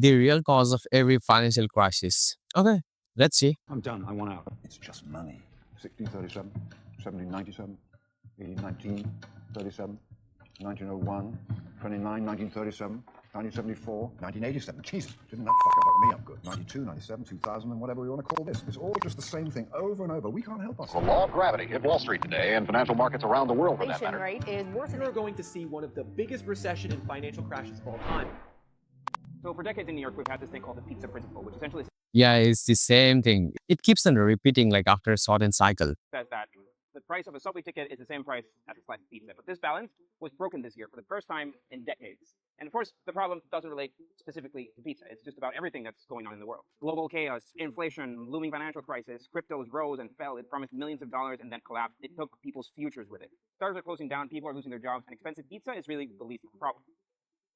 the real cause of every financial crisis. Okay, let's see. I'm done. I want out. It's just money. 1637, 1797, 1819, 37, 1901, 29, 1937, 1974, 1987. Jesus, didn't that fuck up me up good? 92, 97, 2000, and whatever we want to call this. It's all just the same thing over and over. We can't help The ourselves. law of gravity hit Wall Street today and financial markets around the world for that Inflation matter. rate is worsening. We're going to see one of the biggest recession and financial crashes of all time. So for decades in New York, we've had this thing called the pizza principle, which essentially Yeah, it's the same thing. It keeps on repeating like after a certain cycle. says that the price of a subway ticket is the same price as a slice of pizza. But this balance was broken this year for the first time in decades. And of course, the problem doesn't relate specifically to pizza. It's just about everything that's going on in the world. Global chaos, inflation, looming financial crisis, cryptos rose and fell. It promised millions of dollars and then collapsed. It took people's futures with it. Startups are closing down, people are losing their jobs, and expensive pizza is really the least of the problem.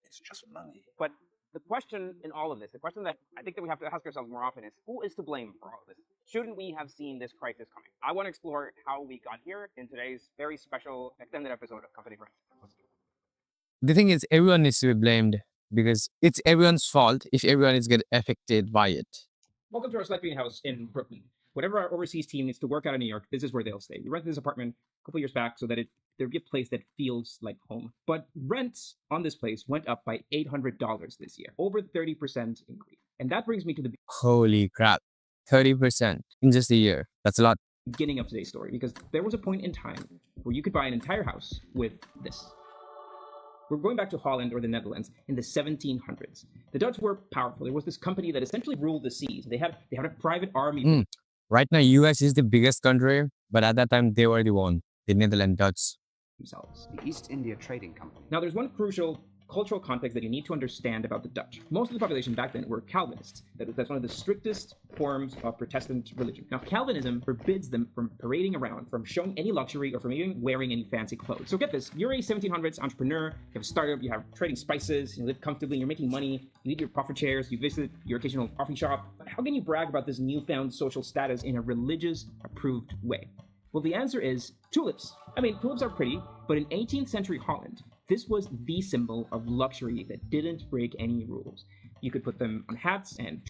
It's just money. But the question in all of this, the question that I think that we have to ask ourselves more often is, who is to blame for all of this? Shouldn't we have seen this crisis coming? I want to explore how we got here in today's very special extended episode of Company Friends. The thing is, everyone needs to be blamed because it's everyone's fault if everyone is get affected by it. Welcome to our Select Greenhouse in Brooklyn. Whatever our overseas team needs to work out in New York, this is where they'll stay. We rented this apartment a couple years back so that there'd be a place that feels like home. But rents on this place went up by $800 this year, over 30% increase. And that brings me to the Holy crap. 30% in just a year. That's a lot. beginning of today's story, because there was a point in time where you could buy an entire house with this. We're going back to Holland or the Netherlands in the 1700s. The Dutch were powerful. There was this company that essentially ruled the seas. They had a private army. Mm. Right now, US is the biggest country, but at that time, they were the one, the Netherlands Dutch. Themselves. The East India Trading Company. Now, there's one crucial cultural context that you need to understand about the Dutch. Most of the population back then were Calvinists. That's one of the strictest forms of Protestant religion. Now, Calvinism forbids them from parading around, from showing any luxury, or from even wearing any fancy clothes. So get this, you're a 1700s entrepreneur, you have a startup, you have trading spices, you live comfortably, you're making money, you eat your puffer chairs, you visit your occasional coffee shop. How can you brag about this newfound social status in a religious, approved way? Well, the answer is tulips. I mean, tulips are pretty, but in 18th century Holland, this was the symbol of luxury that didn't break any rules. You could put them on hats and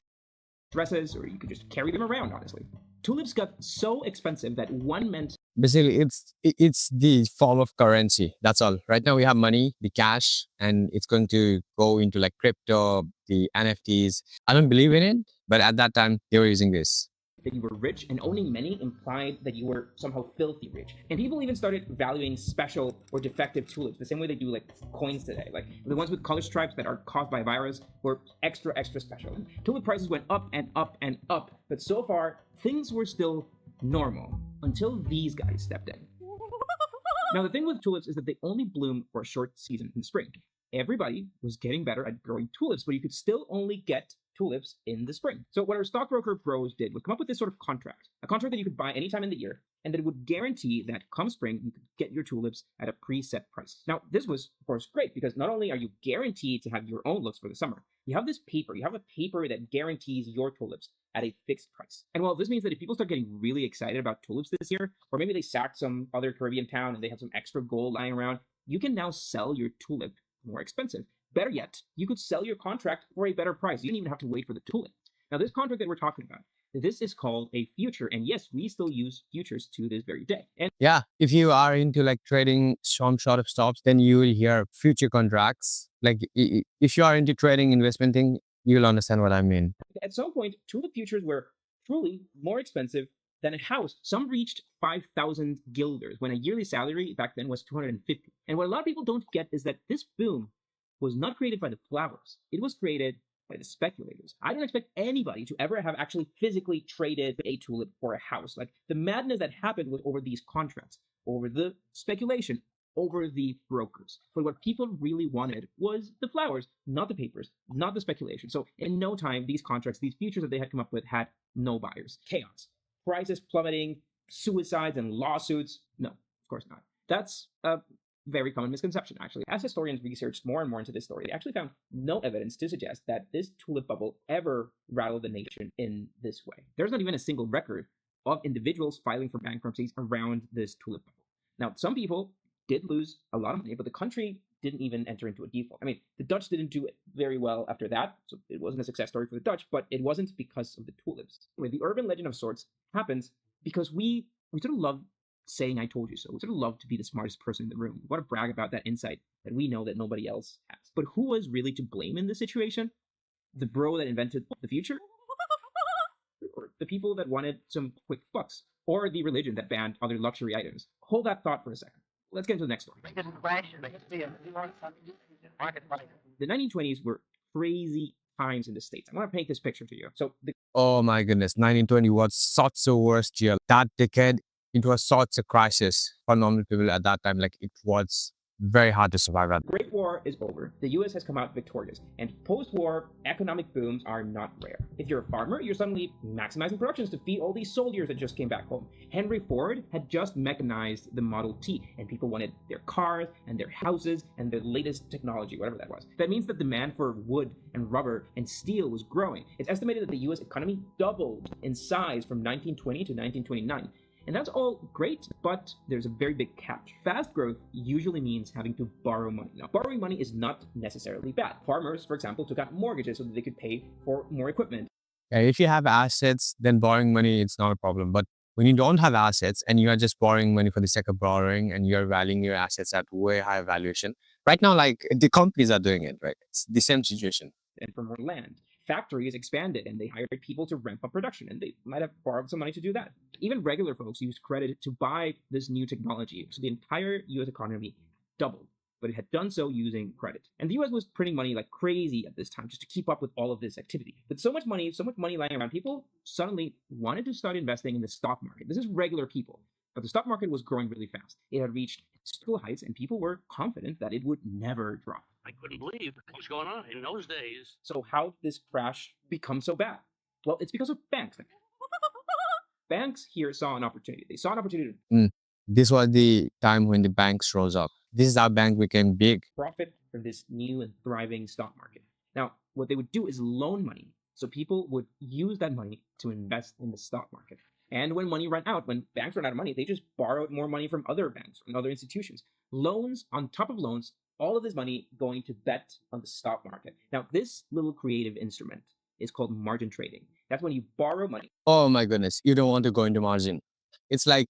dresses, or you could just carry them around, honestly. Tulips got so expensive that one meant Basically, it's the form of currency. That's all. Right now, we have money, the cash, and it's going to go into like crypto, the NFTs. I don't believe in it, but at that time, they were using this. that you were rich, and owning many implied that you were somehow filthy rich. And people even started valuing special or defective tulips the same way they do like coins today. Like the ones with color stripes that are caused by a virus were extra, extra special. And tulip prices went up and up and up, but so far, things were still normal until these guys stepped in. Now, the thing with tulips is that they only bloom for a short season in the spring. Everybody was getting better at growing tulips, but you could still only get tulips in the spring. So what our stockbroker bros did was come up with this sort of contract, a contract that you could buy anytime in the year, and that it would guarantee that come spring, you could get your tulips at a preset price. Now, this was, of course, great because not only are you guaranteed to have your own looks for the summer, you have a paper that guarantees your tulips at a fixed price. And well, this means that if people start getting really excited about tulips this year, or maybe they sacked some other Caribbean town and they have some extra gold lying around, you can now sell your tulip more expensive. Better yet, you could sell your contract for a better price. You didn't even have to wait for the tulip. Now, this contract that we're talking about, this is called a future. And yes, we still use futures to this very day. And Yeah, if you are into like trading some sort of stocks, then you will hear future contracts. Like if you are into trading investment thing, you'll understand what I mean. at some point, tulip futures were truly more expensive than a house. Some reached 5,000 guilders when a yearly salary back then was 250. And what a lot of people don't get is that this boom was not created by the flowers. It was created by the speculators. I don't expect anybody to ever have actually physically traded a tulip for a house. Like the madness that happened was over these contracts, over the speculation, over the brokers. But what people really wanted was the flowers, not the papers, not the speculation. So in no time, these contracts, these futures that they had come up with had no buyers. Chaos. Prices plummeting, suicides and lawsuits. No, of course not. That's a very common misconception, actually. As historians researched more and more into this story, they actually found no evidence to suggest that this tulip bubble ever rattled the nation in this way. There's not even a single record of individuals filing for bankruptcies around this tulip bubble. Now, some people did lose a lot of money, but the country didn't even enter into a default. I mean, the Dutch didn't do it very well after that, so it wasn't a success story for the Dutch, but it wasn't because of the tulips. Anyway, the urban legend of sorts happens because we sort of love saying "I told you so." We sort of love to be the smartest person in the room. We want to brag about that insight that we know that nobody else has. But who was really to blame in this situation? The bro that invented the future? Or the people that wanted some quick bucks? Or the religion that banned other luxury items? Hold that thought for a second. Let's get into the next story. The 1920s were crazy times in the States. I want to paint this picture to you. So the Oh my goodness, 1920 was such a worst year. That decade, it was such a crisis for normal people at that time. Like, it was very hard to survive at. Great War is over. The US has come out victorious, and post-war economic booms are not rare. If you're a farmer, you're suddenly maximizing productions to feed all these soldiers that just came back home. Henry Ford had just mechanized the Model T, and people wanted their cars and their houses and the latest technology, whatever that was. That means that demand for wood and rubber and steel was growing. It's estimated that the US economy doubled in size from 1920 to 1929. And that's all great, but there's a very big catch. Fast growth usually means having to borrow money. Now, borrowing money is not necessarily bad. Farmers, for example, took out mortgages so that they could pay for more equipment. Yeah, if you have assets, then borrowing money, it's not a problem. But when you don't have assets and you are just borrowing money for the sake of borrowing and you're valuing your assets at way higher valuation, right now, like, the companies are doing it, right? It's the same situation. And for more land. Factories expanded and they hired people to ramp up production, and they might have borrowed some money to do that. Even regular folks used credit to buy this new technology, so the entire US economy doubled, but it had done so using credit. And the US was printing money like crazy at this time just to keep up with all of this activity. With so much money lying around, people suddenly wanted to start investing in the stock market. This is regular people. But the stock market was growing really fast. It had reached historical heights, and people were confident that it would never drop. I couldn't believe what was going on in those days. So how did this crash become so bad? Well, it's because of banks. Banks here saw an opportunity. They saw an opportunity to This was the time when the banks rose up. This is how bank became big. profit from this new and thriving stock market. Now, what they would do is loan money. So people would use that money to invest in the stock market. And when money ran out, when banks ran out of money, they just borrowed more money from other banks and other institutions. Loans on top of loans, all of this money going to bet on the stock market. Now, this little creative instrument is called margin trading. That's when you borrow money. Oh my goodness, you don't want to go into margin. It's like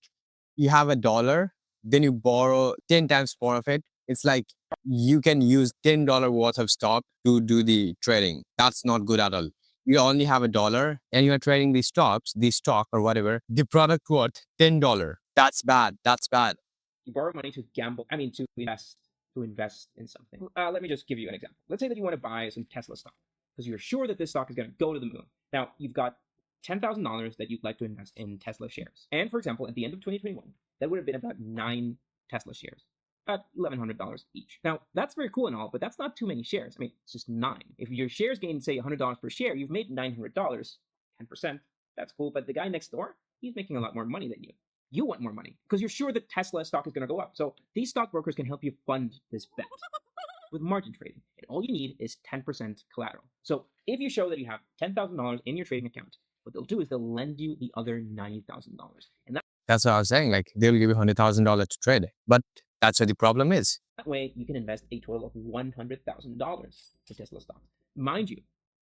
you have $1, then you borrow 10 times more of it. It's like you can use $10 worth of stock to do the trading. That's not good at all. You only have $1 and you are trading the stock or whatever, the product worth $10. That's bad. That's bad. You borrow money to gamble, to invest in something. Let me just give you an example. Let's say that you want to buy some Tesla stock because you're sure that this stock is going to go to the moon. Now, you've got $10,000 that you'd like to invest in Tesla shares. And for example, at the end of 2021, that would have been about 9 Tesla shares at $1,100 each. Now, that's very cool and all, but that's not too many shares. I mean, it's just 9. If your shares gain, say, $100 per share, you've made $900, 10%. That's cool, but the guy next door, he's making a lot more money than you. You want more money because you're sure that Tesla stock is going to go up. So these stockbrokers can help you fund this bet with margin trading. And all you need is 10% collateral. So if you show that you have $10,000 in your trading account, what they'll do is they'll lend you the other $90,000. And That's what I was saying. Like, they'll give you $100,000 to trade. But that's where the problem is. that way you can invest a total of $100,000 in Tesla stocks. Mind you,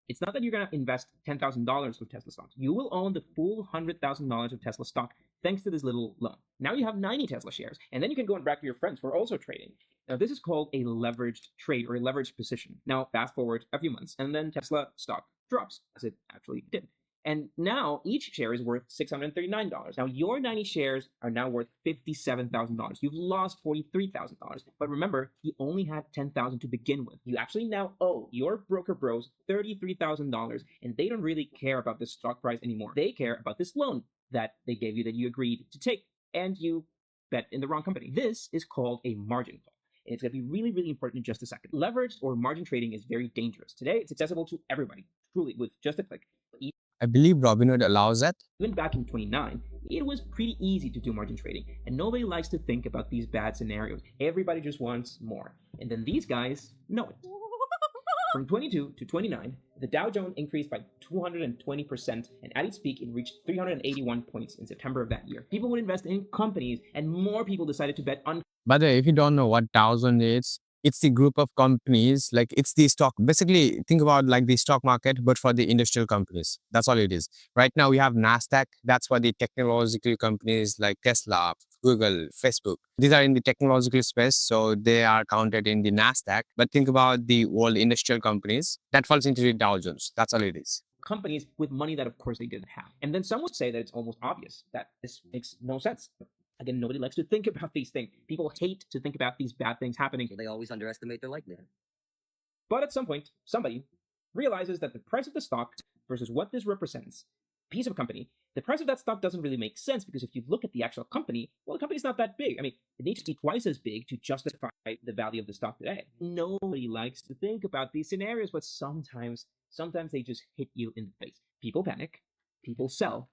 it's not that you're going to invest $10,000 of Tesla stocks. You will own the full $100,000 of Tesla stock thanks to this little loan. Now you have 90 Tesla shares, and then you can go and brag to your friends who are also trading. Now, this is called a leveraged trade or a leveraged position. Now, fast forward a few months, and then Tesla stock drops, as it actually did. And now each share is worth $639. Now your 90 shares are now worth $57,000. You've lost $43,000. But remember, you only had $10,000 to begin with. You actually now owe your broker bros $33,000, and they don't really care about this stock price anymore. They care about this loan that they gave you that you agreed to take, and you bet in the wrong company. This is called a margin call. And it's going to be really, really important in just a second. Leveraged or margin trading is very dangerous. Today, it's accessible to everybody, truly, with just a click. I believe Robinhood allows that. Even back in 2009, it was pretty easy to do margin trading, and nobody likes to think about these bad scenarios. Everybody just wants more. And then these guys know it. From 22 to 29, the Dow Jones increased by 220%, and at its peak, it reached 381 points in September of that year. People would invest in companies, and more people decided to bet on. By the way, if you don't know what Dow Jones is, It's the group of companies, like it's the stock. Basically, think about like the stock market, but for the industrial companies. That's all it is. Right now, we have NASDAQ. That's for the technological companies like Tesla, Google, Facebook. These are in the technological space, so they are counted in the NASDAQ. But think about the world industrial companies. That falls into the Dow Jones. That's all it is. Companies with money that, of course, they didn't have. And then some would say that it's almost obvious that this makes no sense. Again, nobody likes to think about these things. People hate to think about these bad things happening. So they always underestimate their likelihood. But at some point, somebody realizes that the price of the stock versus what this represents, piece of a company, the price of that stock doesn't really make sense because if you look at the actual company, well, the company's not that big. I mean, it needs to be twice as big to justify the value of the stock today. Nobody likes to think about these scenarios, but sometimes they just hit you in the face. People panic, people sell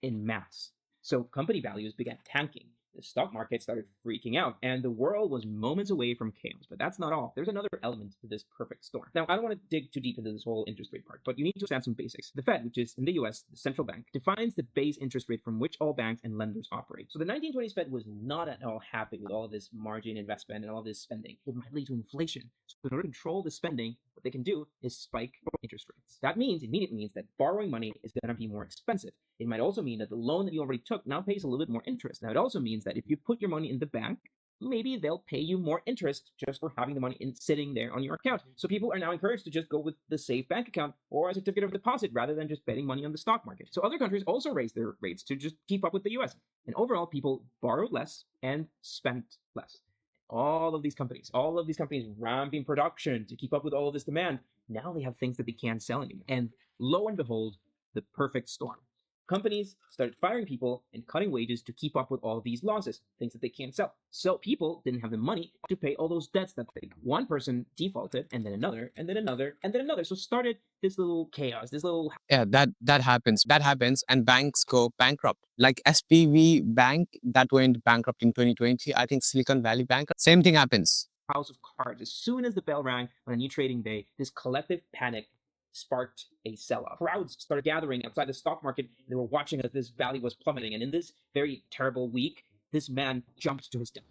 in mass. So company values began tanking. The stock market started freaking out, and the world was moments away from chaos. But that's not all. There's another element to this perfect storm. Now, I don't want to dig too deep into this whole interest rate part, but you need to understand some basics. The Fed, which is in the US, the central bank, defines the base interest rate from which all banks and lenders operate. So the 1920s Fed was not at all happy with all this margin investment and all this spending. It might lead to inflation. So in order to control the spending, what they can do is spike interest rates. That immediately means that borrowing money is going to be more expensive. It might also mean that the loan that you already took now pays a little bit more interest. Now, it also means that if you put your money in the bank, maybe they'll pay you more interest just for having the money sitting there on your account. So people are now encouraged to just go with the safe bank account or a certificate of deposit rather than just betting money on the stock market. So other countries also raised their rates to just keep up with the US. And overall, people borrowed less and spent less. All of these companies ramping production to keep up with all of this demand. Now they have things that they can't sell anymore. And lo and behold, the perfect storm. Companies started firing people and cutting wages to keep up with all these losses, things that they can't sell. So people didn't have the money to pay all those debts that one person defaulted, and then another, and then another, and then another. So started this little chaos, this little... Yeah, that happens. That happens, and banks go bankrupt. Like SPV Bank that went bankrupt in 2020. I think Silicon Valley Bank. Same thing happens. House of cards. As soon as the bell rang on a new trading day, this collective panic sparked a sell-off. Crowds started gathering outside the stock market. They were watching as this value was plummeting. And in this very terrible week, this man jumped to his death.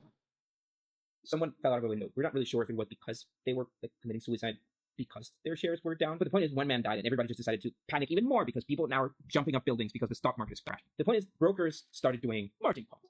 Someone fell out of a window. We're not really sure if it was because they were committing suicide because their shares were down. But the point is, one man died and everybody just decided to panic even more because people now are jumping up buildings because the stock market is crashing. The point is, brokers started doing margin calls.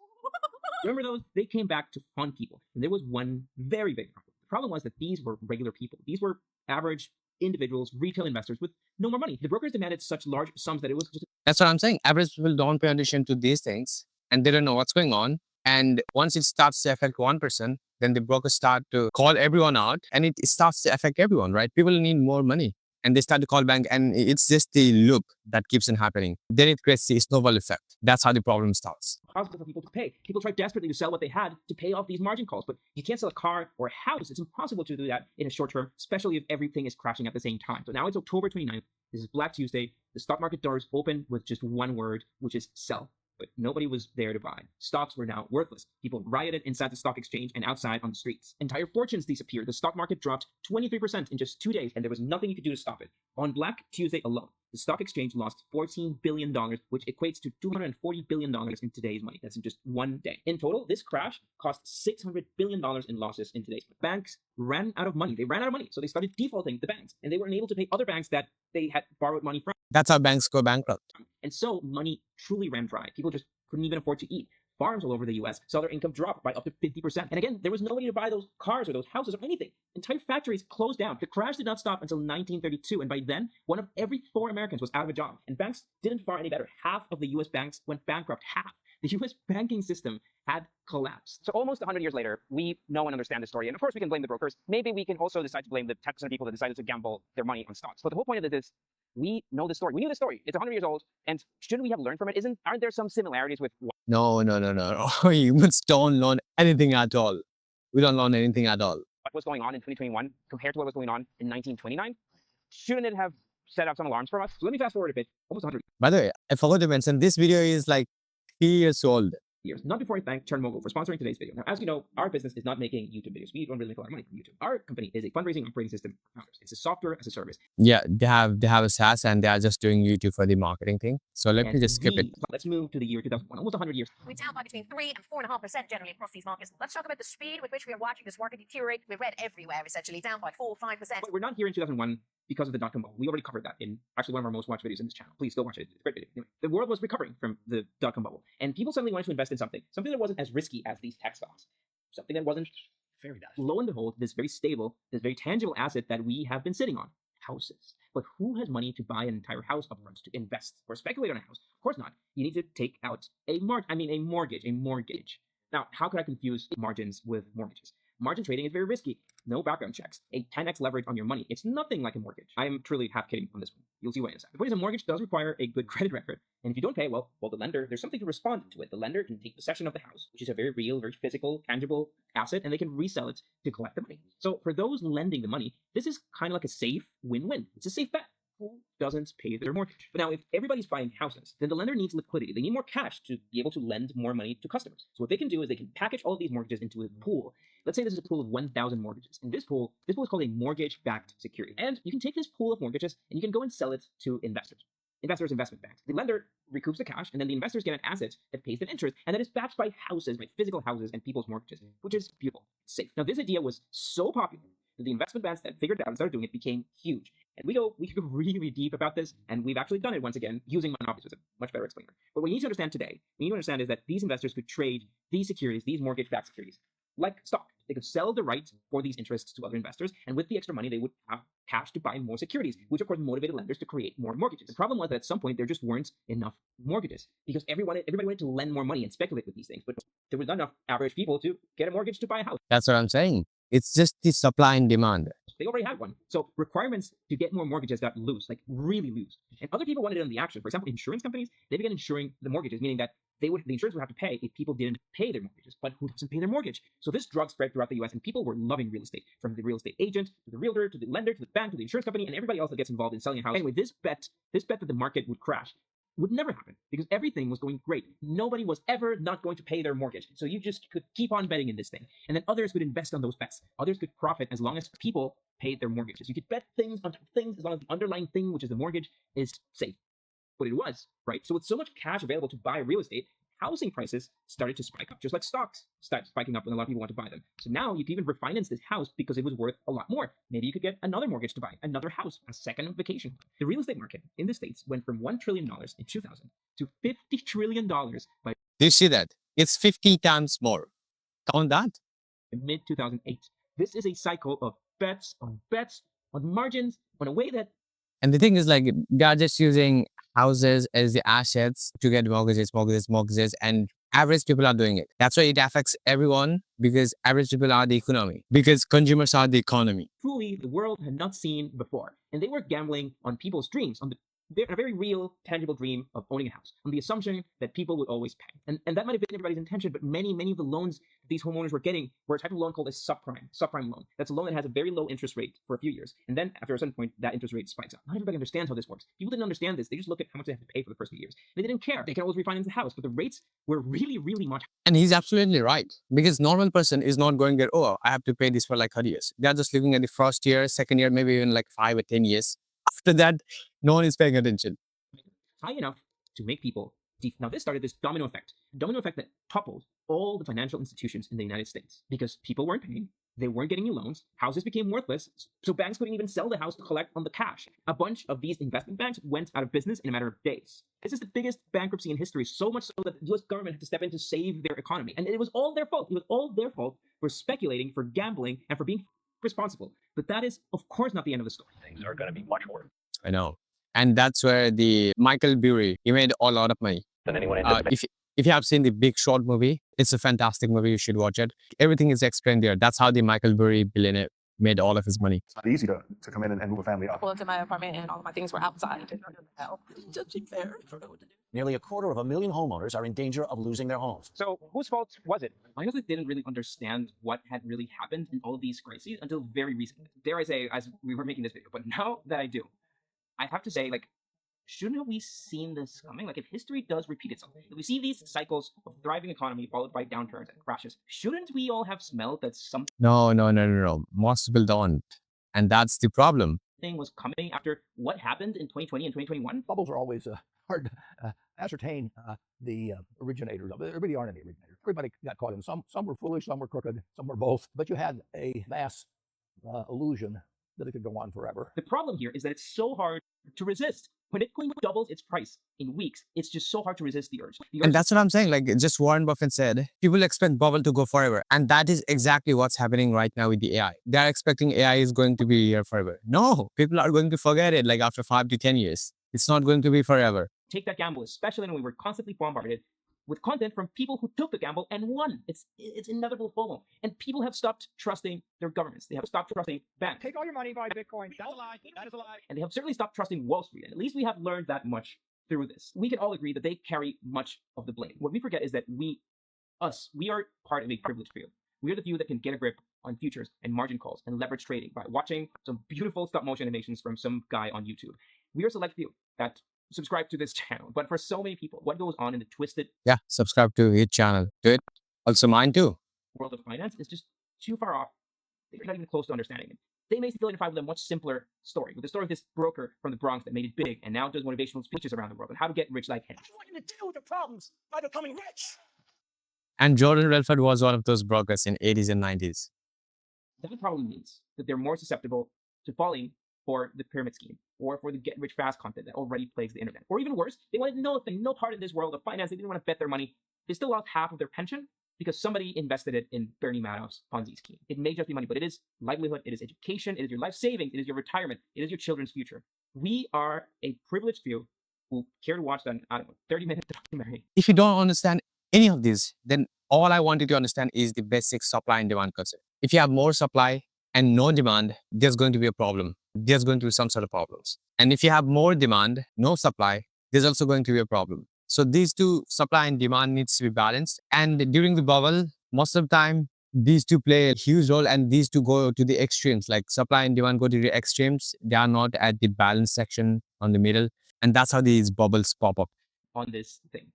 Remember those? They came back to fund people. And there was one very big problem. The problem was that these were regular people. These were average individuals, retail investors with no more money. The brokers demanded such large sums that it was just... That's what I'm saying. Average people don't pay attention to these things and they don't know what's going on. And once it starts to affect one person, then the brokers start to call everyone out and it starts to affect everyone, right? People need more money and they start to call bank and it's just the loop that keeps on happening. Then it creates the snowball effect. That's how the problem starts. Possible for people to pay. People tried desperately to sell what they had to pay off these margin calls, but you can't sell a car or a house. It's impossible to do that in a short term, especially if everything is crashing at the same time. So now it's October 29th. This is Black Tuesday. The stock market doors open with just one word, which is sell. But nobody was there to buy. Stocks were now worthless. People rioted inside the stock exchange and outside on the streets. Entire fortunes disappeared. The stock market dropped 23% in just 2 days, and there was nothing you could do to stop it. On Black Tuesday alone, the stock exchange lost $14 billion, which equates to $240 billion in today's money. That's in just 1 day. In total, this crash cost $600 billion in losses in today's money. Banks ran out of money. They ran out of money, so they started defaulting the banks, and they were unable to pay other banks that they had borrowed money from. That's how banks go bankrupt. And so money truly ran dry. People just couldn't even afford to eat. Farms all over the US saw their income drop by up to 50%. And again, there was nobody to buy those cars or those houses or anything. Entire factories closed down. The crash did not stop until 1932. And by then, 1 of every 4 Americans was out of a job. And banks didn't fare any better. Half of the US banks went bankrupt. Half. The US banking system had collapsed. So almost 100 years later, we know and understand the story. And of course, we can blame the brokers. Maybe we can also decide to blame the 10% of people that decided to gamble their money on stocks. But the whole point of this is, we know the story. We knew the story. It's 100 years old. And shouldn't we have learned from it? Aren't there some similarities with... No. Humans don't learn anything at all. We don't learn anything at all. What was going on in 2021 compared to what was going on in 1929? Shouldn't it have set up some alarms for us? So let me fast forward a bit. Almost 100. By the way, I forgot to mention, this video is like 3 years old. years. Not before I thank ChurnMogul for sponsoring today's video. Now, as you know, our business is not making YouTube videos. We don't really make a lot of money from YouTube. Our company is a fundraising operating system for founders. It's a software as a service. Yeah, they have a SaaS and they are just doing YouTube for the marketing thing. So let me just skip it. Let's move to the year 2001, almost 100 years. We're down by between 3 and 4.5% generally across these markets. Let's talk about the speed with which we are watching this market deteriorate. We're red everywhere, essentially, down by 4 or 5%. But we're not here in 2001 because of the dot-com bubble. We already covered that in actually one of our most watched videos in this channel. Please go watch it. It's a great video. Anyway, the world was recovering from the dot-com bubble, and people suddenly wanted to invest in something that wasn't as risky as these tech stocks, something that wasn't very nice. Lo and behold, this very stable, this very tangible asset that we have been sitting on, houses. But who has money to buy an entire house upfront to invest or speculate on a house? Of course not. You need to take out a mortgage. Now, how could I confuse margins with mortgages? Margin trading is very risky. No background checks. A 10x leverage on your money. It's nothing like a mortgage. I am truly half kidding on this one. You'll see why in a second. The point is, a mortgage does require a good credit record. And if you don't pay, well, the lender, there's something to respond to it. The lender can take possession of the house, which is a very real, very physical, tangible asset, and they can resell it to collect the money. So for those lending the money, this is kind of like a safe win-win. It's a safe bet. Who doesn't pay their mortgage? But now, if everybody's buying houses, then the lender needs liquidity. They need more cash to be able to lend more money to customers. So what they can do is they can package all of these mortgages into a pool. Let's say this is a pool of 1,000 mortgages. And this pool is called a mortgage-backed security. And you can take this pool of mortgages and you can go and sell it to investors, investment banks. The lender recoups the cash, and then the investors get an asset that pays them interest, and that is backed by houses, by physical houses and people's mortgages, which is beautiful, safe. Now, this idea was so popular that the investment banks that figured it out and started doing it became huge. And we could go really deep about this, and we've actually done it once again using monopolies, which is a much better explainer. But what you need to understand today, is that these investors could trade these securities, these mortgage-backed securities, like stock. They could sell the right for these interests to other investors, and with the extra money, they would have cash to buy more securities, which of course motivated lenders to create more mortgages. The problem was that at some point there just weren't enough mortgages because everybody wanted to lend more money and speculate with these things, but there was not enough average people to get a mortgage to buy a house. That's what I'm saying. It's just the supply and demand. They already had one. So requirements to get more mortgages got loose, like really loose. And other people wanted it on the action. For example, insurance companies, they began insuring the mortgages, meaning that the insurance would have to pay if people didn't pay their mortgages. But who doesn't pay their mortgage? So this drug spread throughout the US, and people were loving real estate, from the real estate agent to the realtor to the lender to the bank to the insurance company and everybody else that gets involved in selling a house. Anyway, this bet that the market would crash would never happen because everything was going great. Nobody was ever not going to pay their mortgage. So you just could keep on betting in this thing. And then others could invest on those bets. Others could profit as long as people paid their mortgages. You could bet things on things as long as the underlying thing, which is the mortgage, is safe. But it was, right? So with so much cash available to buy real estate, housing prices started to spike up, just like stocks started spiking up when a lot of people want to buy them. So now you can even refinance this house because it was worth a lot more. Maybe you could get another mortgage to buy another house, a second vacation. The real estate market in the States went from $1 trillion in 2000 to $50 trillion by Do you see that? It's 50 times more. Count that. mid-2008. This is a cycle of bets, on margins, on a way that... And the thing is, like, they're just using houses as the assets to get mortgages, and average people are doing it. That's why it affects everyone, because average people are the economy, because consumers are the economy. Truly, the world had not seen before. And they were gambling on people's dreams, on a very real, tangible dream of owning a house, on the assumption that people would always pay. And that might have been everybody's intention, but many of the loans that these homeowners were getting were a type of loan called a subprime loan. That's a loan that has a very low interest rate for a few years. And then after a certain point, that interest rate spikes up. Not everybody understands how this works. People didn't understand this. They just look at how much they have to pay for the first few years. They didn't care. They can always refinance the house, but the rates were really much. And he's absolutely right, because normal person is not going there, oh, I have to pay this for like 30 years. They're just living at the first year, second year, maybe even like 5 or 10 years. After that, no one is paying attention. High enough to make people... Now, this started this domino effect that toppled all the financial institutions in the United States because people weren't paying, they weren't getting new loans, houses became worthless, so banks couldn't even sell the house to collect on the cash. A bunch of these investment banks went out of business in a matter of days. This is the biggest bankruptcy in history, so much so that the US government had to step in to save their economy. And it was all their fault. It was all their fault for speculating, for gambling, and for being responsible. But that is, of course, not the end of the story. Things are going to be much worse I know. And that's where the Michael Burry, he made a lot of money. than anyone anticipated. If you have seen the Big Short movie, it's a fantastic movie. You should watch it. Everything is explained there. That's how the Michael Burry billionaire made all of his money. It's not easy to come in and move a family up. Pulled up to my apartment and all of my things were outside. Just be fair. I don't know what to do. Nearly 250,000 homeowners are in danger of losing their homes. So whose fault was it? I honestly didn't really understand what had really happened in all of these crises until very recently. Dare I say, as we were making this video, but now that I do, I have to say, like, shouldn't we seen this coming? Like, if history does repeat itself, if we see these cycles of thriving economy followed by downturns and crashes, shouldn't we all have smelled that something No. Most people don't. And that's the problem. was coming after what happened in 2020 and 2021? Bubbles are always hard to ascertain the originators of it. There really aren't any originators. Everybody got caught in some. Some were foolish, some were crooked, some were both. But you had a vast illusion that it could go on forever. The problem here is that it's so hard to resist. When Bitcoin doubles its price in weeks, it's just so hard to resist the urge. And that's what I'm saying. Like just Warren Buffett said, people expect bubble to go forever. And that is exactly what's happening right now with the AI. They're expecting AI is going to be here forever. No, people are going to forget it like after 5 to 10 years. It's not going to be forever. Take that gamble, especially when we were constantly bombarded with content from people who took the gamble and won. It's inevitable FOMO. And people have stopped trusting their governments. They have stopped trusting banks. Take all your money, buy Bitcoin. That's a lie. That is a lie. And they have certainly stopped trusting Wall Street. And at least we have learned that much through this. We can all agree that they carry much of the blame. What we forget is that we are part of a privileged field. We are the few that can get a grip on futures and margin calls and leverage trading by watching some beautiful stop motion animations from some guy on YouTube. We are a select few that subscribe to this channel. But for so many people, what goes on in the twisted Subscribe to his channel. Do it. Also mine too. world of finance is just too far off. They're not even close to understanding it. They may still identify with a much simpler story, with the story of this broker from the Bronx that made it big and now does motivational speeches around the world on how to get rich like him. I want you to deal with the problems by becoming rich. And Jordan Belfort was one of those brokers in 80s and 90s. That probably means that they're more susceptible to falling for the pyramid scheme or for the get rich fast content that already plagues the internet. Or even worse, they wanted no part in this world of finance. They didn't want to bet their money. They still lost half of their pension because somebody invested it in Bernie Madoff's Ponzi scheme. It may just be money, but it is livelihood, it is education, it is your life savings, it is your retirement, it is your children's future. We are a privileged few who care to watch that, 30-minute documentary. If you don't understand any of this, then all I want you to understand is the basic supply and demand concept. If you have more supply and no demand, there's going to be a problem. There's going to be some sort of problems. And if you have more demand, no supply, there's also going to be a problem. So these two, supply and demand, needs to be balanced. And during the bubble, most of the time, these two play a huge role and these two go to the extremes. Like supply and demand go to the extremes. They are not at the balance section on the middle. And that's how these bubbles pop up. On this thing.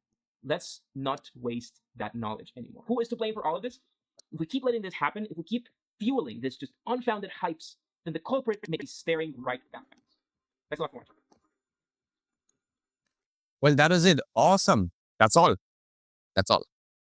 Let's not waste that knowledge anymore. Who is to blame for all of this? If we keep letting this happen, if we keep fueling this just unfounded hypes, then the culprit may be staring right back at us. Thanks a lot for watching. Well, that is it. Awesome. That's all. That's all.